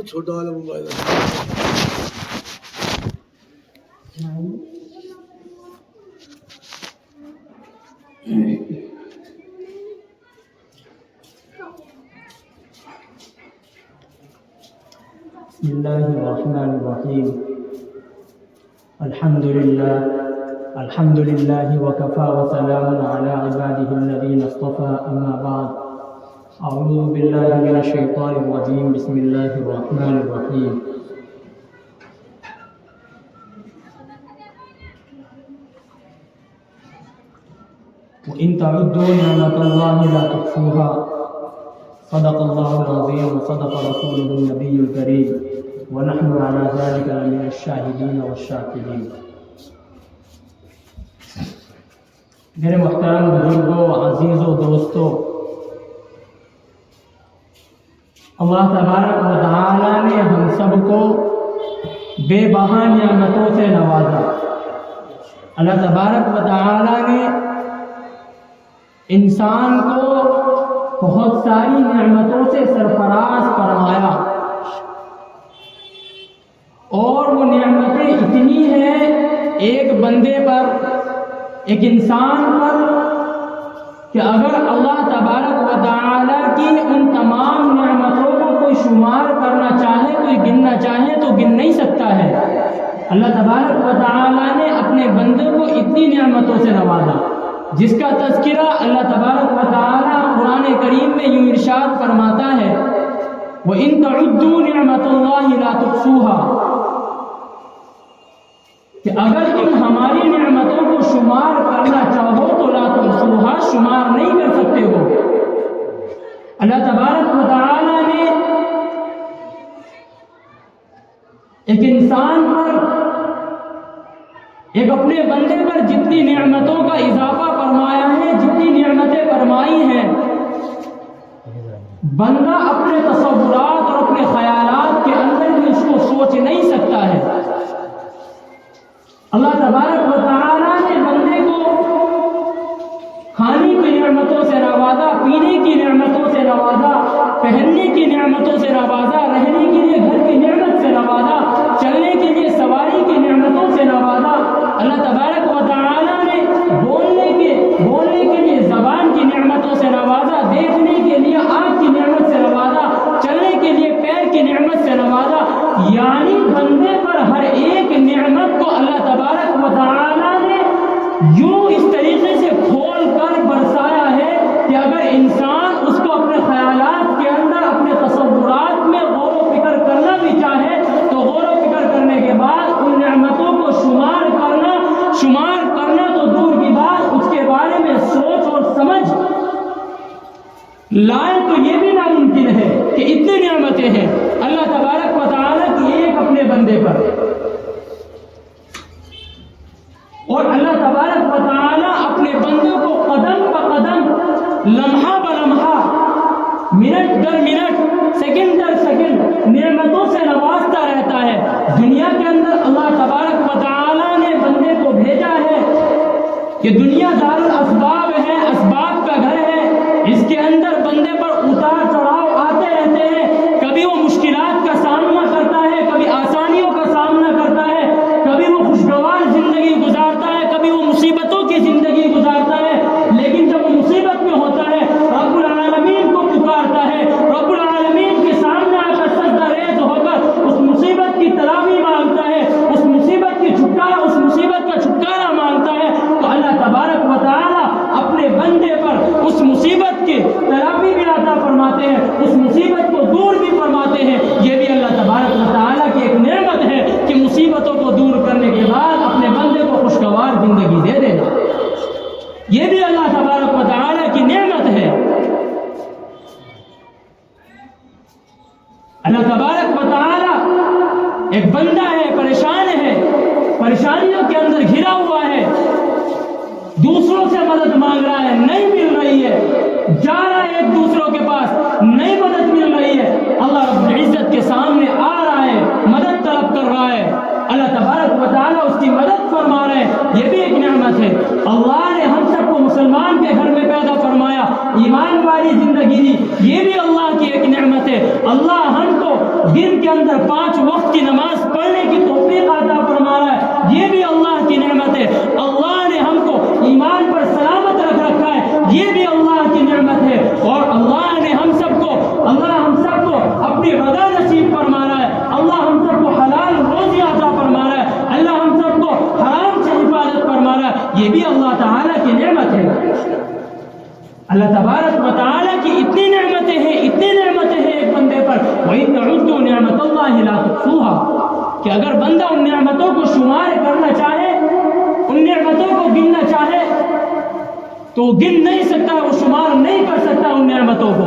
چھوٹا والا موبائل بسم اللہ الرحمن الرحیم الحمد للہ وکفى وسلام علی عباده الذین اصطفى اما بعد اعوذ باللہ من الشیطان الرجیم بسم اللہ الرحمن الرحیم وَإِن تَعُدُّوا نِعْمَةَ اللَّهِ لَا تُحْصُوهَا صدق اللہ العظیم وصدق رسولہ النبی الکریم ونحن على ذلك لمن الشاہدین والشاکرین۔ میرے محترم بزرگوں، عزیزوں، دوستوں، اللہ تبارک و تعالی نے ہم سب کو بے بہا نعمتوں سے نوازا۔ اللہ تبارک و تعالی نے انسان کو بہت ساری نعمتوں سے سرفراز فرمایا، اور وہ نعمتیں اتنی ہیں ایک بندے پر، ایک انسان پر، کہ اگر اللہ تبارک و تعالی کی ان تمام نعمتوں کو کوئی شمار کرنا چاہے، کوئی گننا چاہے تو گن نہیں سکتا ہے۔ اللہ تبارک و تعالی نے اپنے بندے کو اتنی نعمتوں سے نوازا، جس کا تذکرہ اللہ تبارک و تعالی قرآن کریم میں یوں ارشاد فرماتا ہے وَإِن تَعُدُّوا نِعْمَةَ اللَّهِ لَا تُحْصُوهَا، کہ اگر تم ہماری نعمتوں کو شمار کرنا چاہو تو لا تحصوها، شمار نہیں کر سکتے ہو۔ اللہ تبارک و تعالی نے ایک انسان پر، ایک اپنے بندے پر جتنی نعمتوں کا اضافہ فرمایا ہے، جتنی نعمتیں فرمائی ہیں، بندہ اپنے تصورات اور اپنے خیالات کے اندر بھی اس کو سوچ نہیں سکتا ہے۔ اللہ تبارک و تعالی نے بندے کو کھانے کی نعمتوں سے نوازا، پینے کی نعمتوں سے نوازا، پہننے کی نعمتوں سے نوازا، رہنے کے لیے گھر کی نعمت سے نوازا، چلنے کے لیے سواری کی نعمتوں سے نوازا۔ اللہ تبارک و تعالی نے بولنے کے لیے زبان کی نعمتوں سے نوازا، دیکھنے کے لیے آنکھ کی نعمت سے نوازا، چلنے کے لیے پیر کی نعمت سے نوازا۔ یعنی بندے پر ہر ایک نعمت کو اللہ تبارک و تعالی نے یوں اس طریقے سے کھول کر برسایا ہے کہ اگر انسان اس کو اپنے خیالات کے اندر، اپنے تصورات میں غور و فکر کرنا بھی چاہے تو غور و فکر کرنے کے بعد ان نعمتوں کو شمار کرنا تو دور کی بات، اس کے بارے میں سوچ اور سمجھ لائے تو یہ بھی ناممکن ہے کہ اتنی نعمتیں ہیں اللہ تبارک و تعالی کی ایک اپنے بندے پر، اور اللہ تبارک و تعالی اپنے بندوں کو قدم بقدم، لمحہ بلمحہ، منٹ در منٹ، سیکنڈ در سیکنڈ نعمتوں سے نوازتا رہتا ہے۔ دنیا کے اندر اللہ تبارک و تعالی نے بندے کو بھیجا ہے کہ دنیا دار الاسباب ہے، اسباب کا گھر ہے، اس کے اندر بندے پر اتار چڑھاؤ آتے رہتے ہیں۔ کبھی وہ مشکلات کا سامنا کرتا ہے، کبھی آسانیوں کا سامنا کرتا ہے، کبھی وہ خوشگوار زندگی گزارتا ہے، کبھی وہ مصیبتوں کی زندگی گزارتا ہے، لیکن جب وہ مصیبت میں ہوتا ہے رب العالمین کو پکارتا ہے، رب العالمین کے سامنے آ کر سجدہ ریز ہو کر اس مصیبت کی تلافی مانگتا ہے، اس مصیبت کا چھٹکارا مانگتا ہے، تو اللہ تبارک و تعالی اپنے بندے پر اس مصیبت کی تلافی بھی عطا فرماتے ہیں، اس مصیبت کو دور بھی فرماتے ہیں۔ یہ بھی اللہ تبارک و تعالی کی ایک نعمت ہے کہ مصیبتوں کو دور کرنے کے بعد اپنے بندے کو خوشگوار زندگی دے دینا، یہ بھی اللہ تبارک و تعالی کی نعمت ہے۔ اللہ تبارک و تعالی ایک بندہ ہے، پریشان ہے، پریشانیوں کے اندر گھرا ہوا ہے، دوسروں سے مدد مانگ رہا ہے، نہیں مل رہی ہے، جا رہا ہے ایک دوسروں کے پاس، نہیں مدد مل رہی ہے، اللہ رب العزت کے سامنے آ رہا ہے، مدد طلب کر رہا ہے، اللہ تبارک و تعالی اس کی مدد فرما رہے ہیں، یہ بھی ایک نعمت ہے۔ اللہ نے ہم سب کو مسلمان کے گھر میں پیدا فرمایا، ایمان والی زندگی دی، یہ بھی اللہ کی ایک نعمت ہے۔ اللہ ہم کو دن کے اندر 5 وقت کی نماز پڑھنے کی توفیق عطا فرما رہا ہے، یہ بھی اللہ کی نعمت ہے۔ اللہ نے ہم کو ایمان پر سلامت رکھ رکھا ہے، یہ بھی اللہ کی نعمت ہے۔ اور اللہ نے ہم سب کو اپنی رضا نصیب فرما رہا ہے، اللہ ہم سب کو حلال روزی عطا فرما رہا ہے، اللہ ہم سب کو حرام سے حفاظت فرما رہا ہے، یہ بھی اللہ تعالیٰ کی نعمت ہے۔ اللہ تبارک و تعالیٰ کی اتنی نعمتیں ہیں ایک بندے پر، وَإِن تَعُدُّوا نِعْمَتَ اللَّهِ لَا تُحْصُوهَا، کہ اگر بندہ ان نعمتوں کو شمار کرنا چاہے، ان نعمتوں کو گننا چاہے تو گن نہیں سکتا، وہ شمار نہیں کر سکتا ان نعمتوں کو،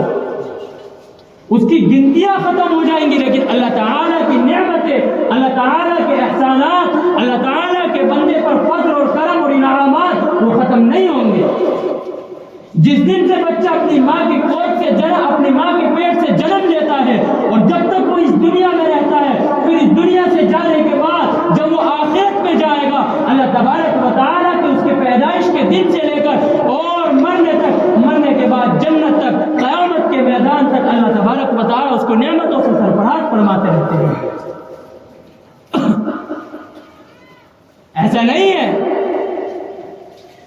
اس کی گنتیاں ختم ہو جائیں گی۔ لیکن اللہ تعالیٰ کی نعمتیں، اللہ تعالیٰ کے احسانات، اللہ تعالیٰ کے بندے پر فضل اور کرم اور انعامات وہ ختم نہیں ہوں گے۔ جس دن سے بچہ اپنی ماں کی گود سے اپنی ماں کے پیٹ سے جنم لیتا ہے اور جب تک وہ اس دنیا میں رہتا ہے، پھر اس دنیا سے جانے کے بعد جب وہ آخرت میں جائے گا، اللہ تبارک و تعالیٰ کے اس کے پیدائش کے دن سے لے کر اور مرنے کے بعد جنت تک، قیامت کے میدان تک اللہ تبارک و تعالیٰ اس کو نعمتوں سے سرفراز فرماتے رہتے ہیں۔ ایسا نہیں ہے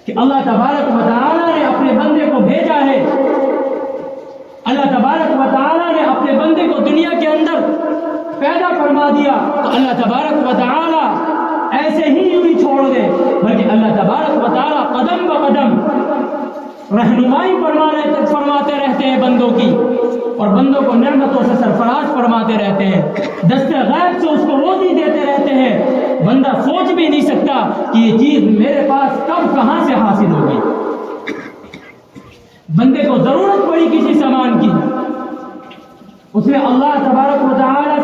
کہ اللہ تبارک و تعالیٰ نے اپنے بندے کو بھیجا ہے، اللہ تبارک و تعالیٰ نے اپنے بندے کو دنیا کے اندر پیدا فرما دیا تو اللہ تبارک و تعالیٰ ایسے ہی یوں ہی چھوڑ دے، بلکہ اللہ تبارک و تعالیٰ قدم بقدم رہنمائی فرماتے رہتے ہیں بندوں کی، اور بندوں کو نعمتوں سے سرفراز فرماتے رہتے ہیں، دست غیب سے اس کو روزی دیتے رہتے ہیں۔ بندہ سوچ بھی نہیں سکتا کہ یہ چیز میرے پاس کب کہاں سے حاصل ہوگی۔ بندے کو ضرورت پڑی کسی سامان کی، اس نے اللہ تبارک و تعالیٰ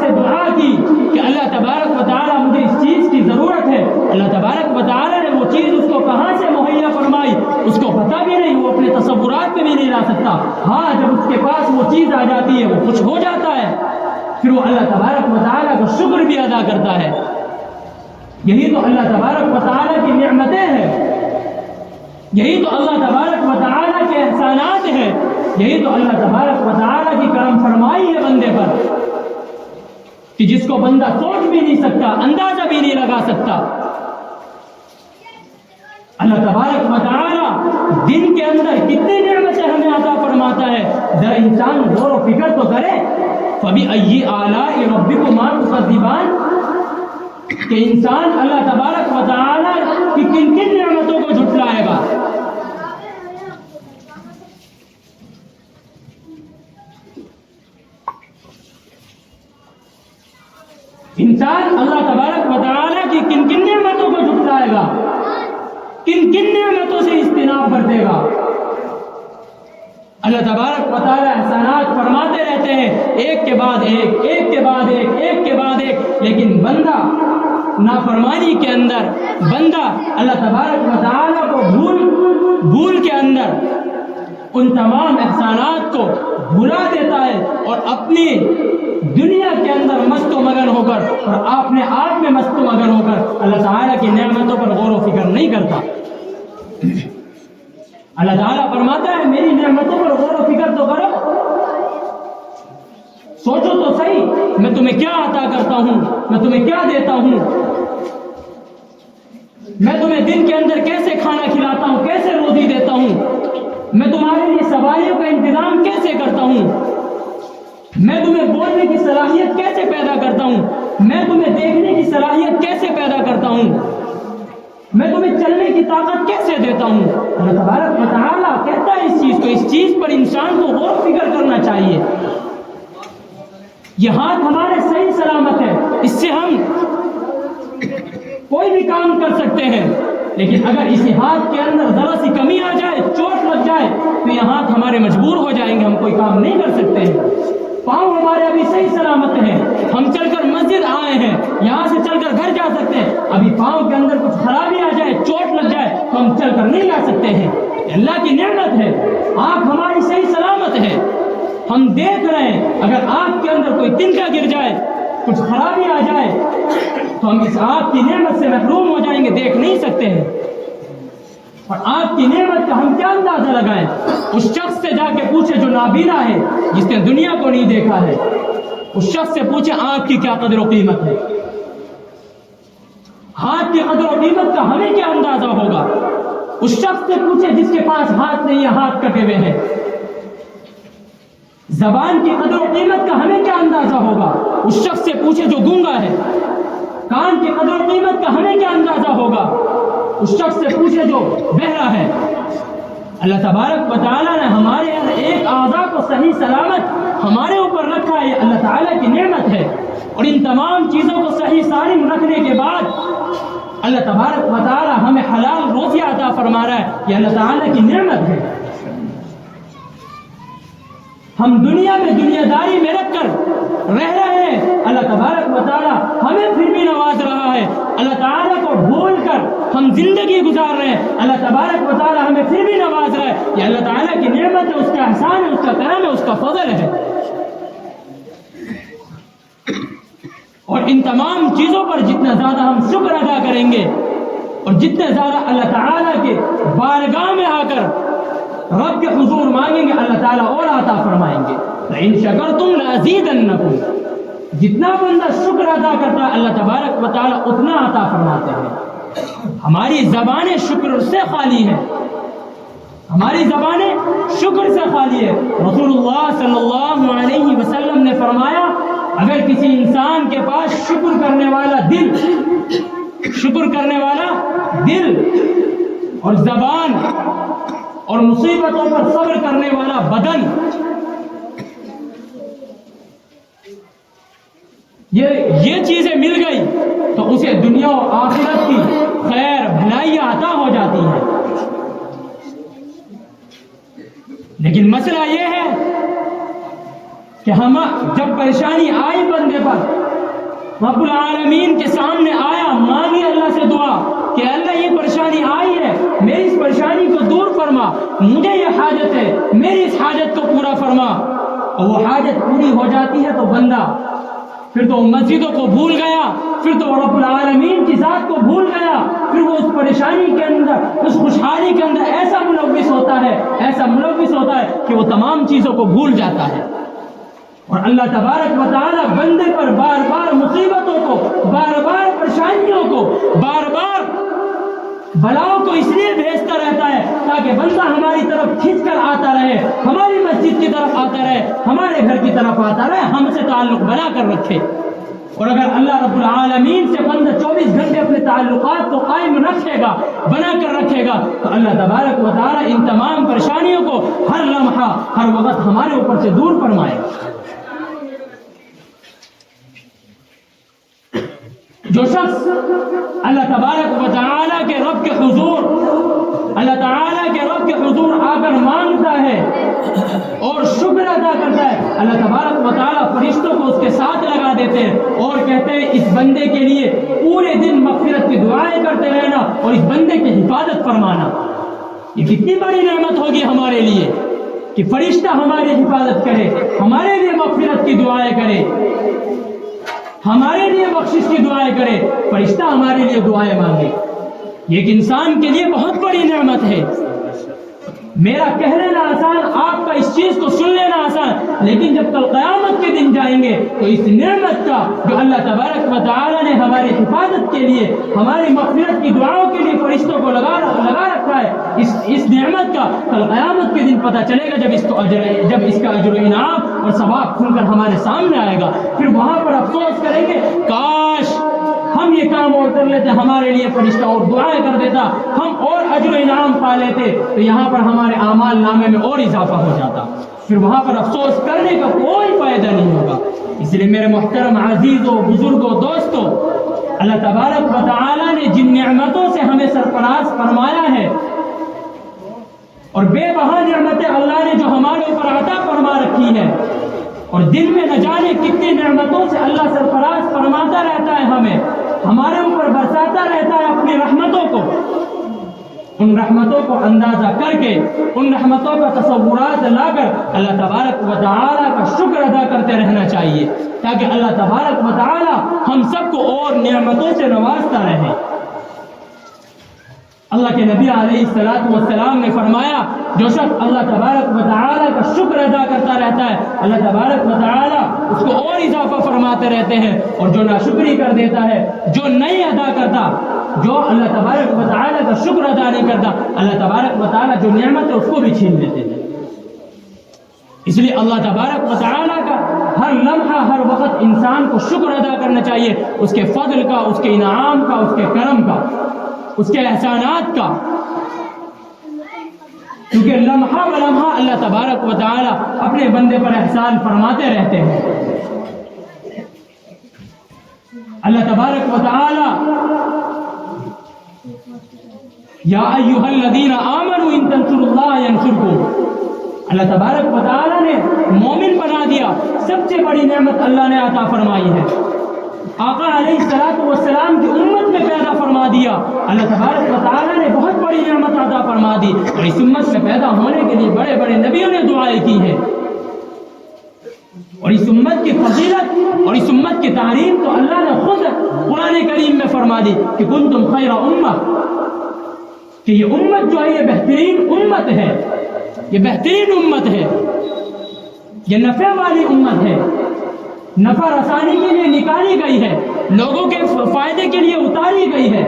سے دعا کی کہ اللہ تبارک و تعالیٰ مجھے اس چیز کی ضرورت ہے، اللہ تبارک و تعالیٰ نے وہ چیز اس کو کہاں سے مہیا فرمائی اس کو پتہ بھی نہیں، وہ اپنے تصورات میں بھی نہیں لا سکتا۔ ہاں جب اس کے پاس وہ چیز آ جاتی ہے وہ خوش ہو جاتا ہے، پھر وہ اللہ تبارک و تعالیٰ کا شکر بھی ادا کرتا ہے۔ یہی تو اللہ تبارک و تعالیٰ کی نعمتیں ہیں، یہی تو اللہ تبارک و تعالیٰ کے احسانات ہیں، یہی تو اللہ تبارک و تعالیٰ کی کرم فرمائی ہے بندے پر، کہ جس کو بندہ سوچ بھی نہیں سکتا، اندازہ بھی نہیں لگا سکتا۔ اللہ تبارک و تعالیٰ دن کے اندر کتنی نعمتیں ہمیں عطا فرماتا ہے، ذرا انسان غور و فکر تو کرے۔ فَبِأَيِّ آلَاءِ رَبِّكُمَا تُكَذِّبَانِ، کہ انسان اللہ تبارک و تعالیٰ کی کن کن نعمتوں کو جھٹلائے گا۔ انسان اللہ تبارک و تعالیٰ کی کن کن نعمتوں کو جھٹلائے گا، کن کن نعمتوں سے اجتناب کر دے گا۔ اللہ تبارک و تعالیٰ احسانات فرماتے رہتے ہیں ایک کے بعد ایک، ایک کے بعد ایک، ایک کے بعد ایک، لیکن بندہ نافرمانی کے اندر، بندہ اللہ تبارک و تعالیٰ کو بھول کے اندر ان تمام احسانات کو بھلا دیتا ہے اور اپنی دنیا کے اندر مست و مگن ہو کر اور اپنے آپ میں مست و مگن ہو کر اللہ تعالیٰ کی نعمتوں پر غور و فکر نہیں کرتا۔ اللہ تعالیٰ فرماتا ہے میری نعمتوں پر غور و فکر تو کرو، سوچو تو صحیح میں تمہیں کیا عطا کرتا ہوں، میں تمہیں کیا دیتا ہوں، میں تمہیں دن کے اندر کیسے کھانا کھلاتا ہوں، کیسے روزی دیتا ہوں، میں تمہارے لیے سواریوں کا انتظام کیسے کرتا ہوں، میں تمہیں بولنے کی صلاحیت کیسے پیدا کرتا ہوں، میں تمہیں دیکھنے کی صلاحیت کیسے پیدا کرتا ہوں، میں تمہیں چلنے کی طاقت کیسے دیتا ہوں۔ اللہ تبارک و تعالیٰ کہتا ہے اس چیز کو، اس چیز پر انسان کو غور و فکر کرنا چاہیے۔ یہ ہاتھ ہمارے صحیح سلامت ہے، اس سے ہم کوئی بھی کام کر سکتے ہیں، لیکن اگر اسی ہاتھ کے اندر ذرا سی کمی آ جائے، چوٹ لگ جائے تو یہ ہاتھ ہمارے مجبور ہو جائیں گے، ہم کوئی کام نہیں کر سکتے ہیں۔ پاؤں ہمارے ابھی صحیح سلامت ہیں، ہم چل کر مسجد آئے ہیں، یہاں سے چل کر گھر جا سکتے ہیں، ابھی پاؤں کے اندر کچھ خرابی آ جائے، چوٹ لگ جائے تو ہم چل کر نہیں جا سکتے ہیں۔ اللہ کی نعمت ہے، آنکھ ہماری صحیح سلامت ہے، ہم دیکھ رہے ہیں، اگر آنکھ کے اندر کوئی تنکا گر جائے، کچھ خرابی آ جائے تو ہم اس آنکھ کی نعمت سے محروم ہو جائیں گے، دیکھ نہیں سکتے ہیں۔ اور آپ کی نعمت کا ہم کیا اندازہ لگائیں؟ اس شخص سے جا کے پوچھے جو نابینا ہے، جس نے دنیا کو نہیں دیکھا ہے، اس شخص سے پوچھے آنکھ کی کیا قدر و قیمت ہے، ہاتھ کی قدر و قیمت کا ہمیں کیا اندازہ ہوگا؟ اس شخص سے پوچھے جس کے پاس ہاتھ نہیں ہے، ہاتھ کٹے ہوئے ہیں، زبان کی قدر و قیمت کا ہمیں کیا اندازہ ہوگا؟ اس شخص سے پوچھے جو گونگا ہے، کان کی قدر و قیمت کا ہمیں کیا اندازہ ہوگا؟ اس شخص سے پوچھے جو بہرا ہے۔ اللہ تبارک و تعالیٰ نے ہمارے ہر ایک اعضاء کو صحیح سلامت ہمارے اوپر رکھا ہے، یہ اللہ تعالیٰ کی نعمت ہے۔ اور ان تمام چیزوں کو صحیح سالم رکھنے کے بعد اللہ تبارک و تعالیٰ ہمیں حلال روزی عطا فرما رہا ہے، یہ اللہ تعالیٰ کی نعمت ہے۔ ہم دنیا میں دنیا داری میں رکھ کر رہ رہے ہیں، اللہ تبارک و تعالیٰ ہمیں پھر بھی نواز رہا ہے۔ اللہ تعالیٰ کو بھول کر ہم زندگی گزار رہے ہیں، اللہ تبارک و تعالیٰ ہمیں پھر بھی نواز رہا ہے، یہ اللہ تعالیٰ کی نعمت ہے، اس کا احسان ہے، اس کا کرم ہے، اس کا فضل ہے۔ اور ان تمام چیزوں پر جتنا زیادہ ہم شکر ادا کریں گے اور جتنے زیادہ اللہ تعالیٰ کے بارگاہ میں آ کر رب کے حضور مانگیں گے، اللہ تعالیٰ اور عطا فرمائیں گے۔ لئن شکرتم لازیدنکم، جتنا بندہ شکر ادا کرتا ہے اللہ تبارک و تعالیٰ اتنا عطا فرماتے ہیں۔ ہماری زبانیں شکر سے خالی ہیں، ہماری زبانیں شکر سے خالی ہے۔ رسول اللہ صلی اللہ علیہ وسلم نے فرمایا اگر کسی انسان کے پاس شکر کرنے والا دل اور زبان اور مصیبتوں پر صبر کرنے والا بدن، یہ چیزیں مل گئی تو اسے دنیا و آخرت کی خیر بھلائیاں عطا ہو جاتی ہیں۔ لیکن مسئلہ یہ ہے کہ ہم جب پریشانی آئی بندے پر، رب العالمین کے سامنے آیا، مانگی اللہ سے دعا کہ اللہ یہ پریشانی آئی ہے، میری اس پریشانی کو دور فرما، مجھے یہ حاجت ہے، میری اس حاجت کو پورا فرما، اور وہ حاجت پوری ہو جاتی ہے تو بندہ پھر تو مسجدوں کو بھول گیا، پھر تو رب العالمین کی ذات کو بھول گیا، پھر وہ اس پریشانی کے اندر، اس خوشحالی کے اندر ایسا ملوث ہوتا ہے کہ وہ تمام چیزوں کو بھول جاتا ہے۔ اور اللہ تبارک و تعالیٰ بندے پر بار بار مصیبتوں کو، بار بار پریشانیوں کو، بار بار بلاؤں کو اس لیے بھیجتا رہتا ہے تاکہ بندہ ہماری طرف کھنچ کر آتا رہے، ہماری مسجد کی طرف آتا رہے، ہمارے گھر کی طرف آتا رہے، ہم سے تعلق بنا کر رکھے۔ اور اگر اللہ رب العالمین سے بندہ 24 گھنٹے اپنے تعلقات کو قائم رکھے گا، بنا کر رکھے گا، تو اللہ تبارک و تعالیٰ ان تمام پریشانیوں کو ہر لمحہ، ہر وقت ہمارے اوپر سے دور فرمائے گا۔ جو شخص اللہ تبارک و تعالیٰ کے رب کے حضور آ کر مانگتا ہے اور شکر ادا کرتا ہے، اللہ تبارک و تعالیٰ فرشتوں کو اس کے ساتھ لگا دیتے ہیں اور کہتے ہیں اس بندے کے لیے پورے دن مغفرت کی دعائیں کرتے رہنا اور اس بندے کی حفاظت فرمانا۔ یہ کتنی بڑی نعمت ہوگی ہمارے لیے کہ فرشتہ ہماری حفاظت کرے، ہمارے لیے مغفرت کی دعائیں کرے، ہمارے لیے بخشش کی دعائیں کرے، فرشتہ ہمارے لیے دعائیں مانگے۔ یہ ایک انسان کے لیے بہت بڑی نعمت ہے۔ میرا کہہ لینا آسان، آپ کا اس چیز کو سن لینا آسان، لیکن جب کل قیامت کے دن جائیں گے تو اس نعمت کا جو اللہ تبارک و تعالیٰ نے ہماری حفاظت کے لیے، ہماری مغفرت کی دعاؤں کے لیے فرشتوں کو لگا رکھا ہے، اس نعمت کا کل قیامت کے دن پتہ چلے گا جب اس کا اجر و انعام اور ثواب کھل کر ہمارے سامنے آئے گا۔ پھر وہاں پر افسوس کریں گے کاش ہم یہ کام اور کر لیتے، ہمارے لیے فرشتہ اور دعائیں کر دیتا، ہم اور اجر و انعام پا لیتے، تو یہاں پر ہمارے اعمال نامے میں اور اضافہ ہو جاتا، پھر وہاں پر افسوس کرنے کا کوئی فائدہ نہیں ہوگا۔ اس لیے میرے محترم عزیزوں، بزرگوں، دوستوں، اللہ تبارک و تعالیٰ نے جن نعمتوں سے ہمیں سرفراز فرمایا ہے اور بے بہا نعمتیں اللہ نے جو ہمارے اوپر عطا فرما رکھی ہے، اور دن میں نہ جانے کتنی نعمتوں سے اللہ سرفراز فرماتا رہتا ہے، ہمارے اوپر برساتا رہتا ہے اپنی رحمتوں کو، ان رحمتوں کو اندازہ کر کے، ان رحمتوں کا تصورات لا کر اللہ تبارک و تعالیٰ کا شکر ادا کرتے رہنا چاہیے تاکہ اللہ تبارک و تعالیٰ ہم سب کو اور نعمتوں سے نوازتا رہے۔ اللہ کے نبی علیہ السلام نے فرمایا جو شخص اللہ تبارک و تعالیٰ کا شکر ادا کرتا رہتا ہے اللہ تبارک و تعالیٰ اس کو اور اضافہ فرماتے رہتے ہیں، اور جو ناشکری کر دیتا ہے، جو نہیں ادا کرتا، جو اللہ تبارک و تعالیٰ کا شکر ادا نہیں کرتا، اللہ تبارک و تعالیٰ جو نعمت ہے اس کو بھی چھین لیتے ہیں۔ اس لیے اللہ تبارک و تعالیٰ کا ہر لمحہ ہر وقت انسان کو شکر ادا کرنا چاہیے، اس کے فضل کا، اس کے انعام کا، اس کے کرم کا، اس کے احسانات کا، کیونکہ لمحہ بلمحہ اللہ تبارک و تعالیٰ اپنے بندے پر احسان فرماتے رہتے ہیں۔ اللہ تبارک و تعالیٰ یا ایھا الذین آمنوا ان تنصروا اللہ ینصرکم، اللہ تبارک و تعالیٰ نے مومن بنا دیا، سب سے بڑی نعمت اللہ نے عطا فرمائی ہے، آقا علیہ السلام کی امت میں پیدا فرما دیا، اللہ تبارک و تعالیٰ نے بہت بڑی نعمت عطا فرما دی، اور اس امت میں پیدا ہونے کے لیے بڑے بڑے نبیوں نے دعائیں کی ہیں، اور اس امت کی فضیلت اور اس امت کی تعریف تو اللہ نے خود قرآن کریم میں فرما دی کہ کنتم خیر امہ، کہ یہ امت جو ہے یہ بہترین امت ہے، یہ بہترین امت ہے، یہ نفع والی امت ہے، نفع رسانی کے لیے نکالی گئی ہے، لوگوں کے فائدے کے لیے اتاری گئی ہے۔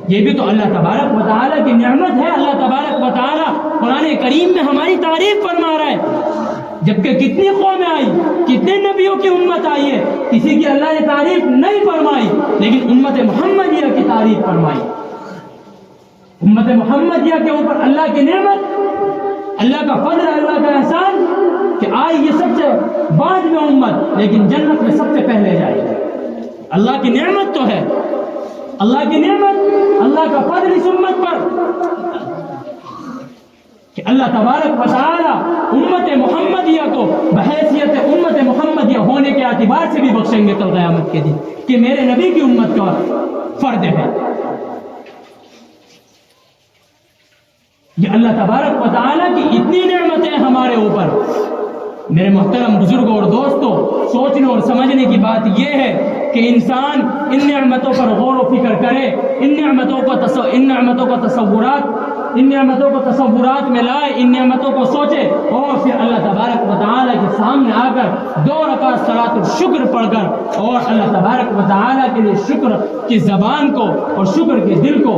یہ بھی تو اللہ تبارک و تعالیٰ کی نعمت ہے۔ اللہ تبارک و تعالیٰ قرآن کریم میں ہماری تعریف فرما رہا ہے، جبکہ کتنی قومیں آئی، کتنے نبیوں کی امت آئی ہے، کسی کی اللہ نے تعریف نہیں فرمائی، لیکن امت محمدیہ کی تعریف فرمائی۔ امت محمدیہ کے اوپر اللہ کی نعمت، اللہ کا فضل، اللہ کا احسان کہ آئی یہ سب سے بعد میں امت، لیکن جنت میں سب سے پہلے جائے گی۔ اللہ کی نعمت تو ہے، اللہ کی نعمت، اللہ کا فضل اس امت پر کہ اللہ تبارک و تعالی امت محمدیہ کو بحیثیت امت محمدیہ ہونے کے اعتبار سے بھی بخشیں گے کل قیامت کے دن کہ میرے نبی کی امت کا فرد ہے۔ یہ اللہ تبارک و تعالیٰ کی اتنی نعمتیں ہمارے اوپر۔ میرے محترم بزرگوں اور دوستوں، سوچنے اور سمجھنے کی بات یہ ہے کہ انسان ان نعمتوں پر غور و فکر کرے، ان نعمتوں کو تصورات میں لائے، ان نعمتوں کو سوچے، اور پھر اللہ تبارک و تعالیٰ کے سامنے آ کر 2 رکعت صلاۃ الشکر پڑھ کر اور اللہ تبارک و تعالیٰ کے لیے شکر کی زبان کو اور شکر کے دل کو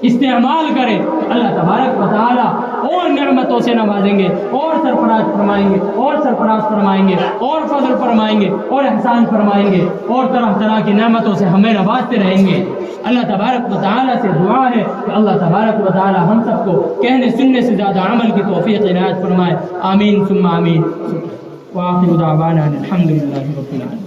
استعمال کرے تو اللہ تبارک و تعالیٰ اور نعمتوں سے نوازیں گے، اور سرفراز فرمائیں گے، اور سرفراز فرمائیں گے، اور فضل فرمائیں گے، اور احسان فرمائیں گے، اور طرح طرح کی نعمتوں سے ہمیں نوازتے رہیں گے۔ اللہ تبارک و تعالیٰ سے دعا ہے کہ اللہ تبارک و تعالیٰ ہم سب کو کہنے سننے سے زیادہ عمل کی توفیق عنایت فرمائے، آمین ثم آمین۔ وآخر دعوانا الحمد للہ رب العالمین۔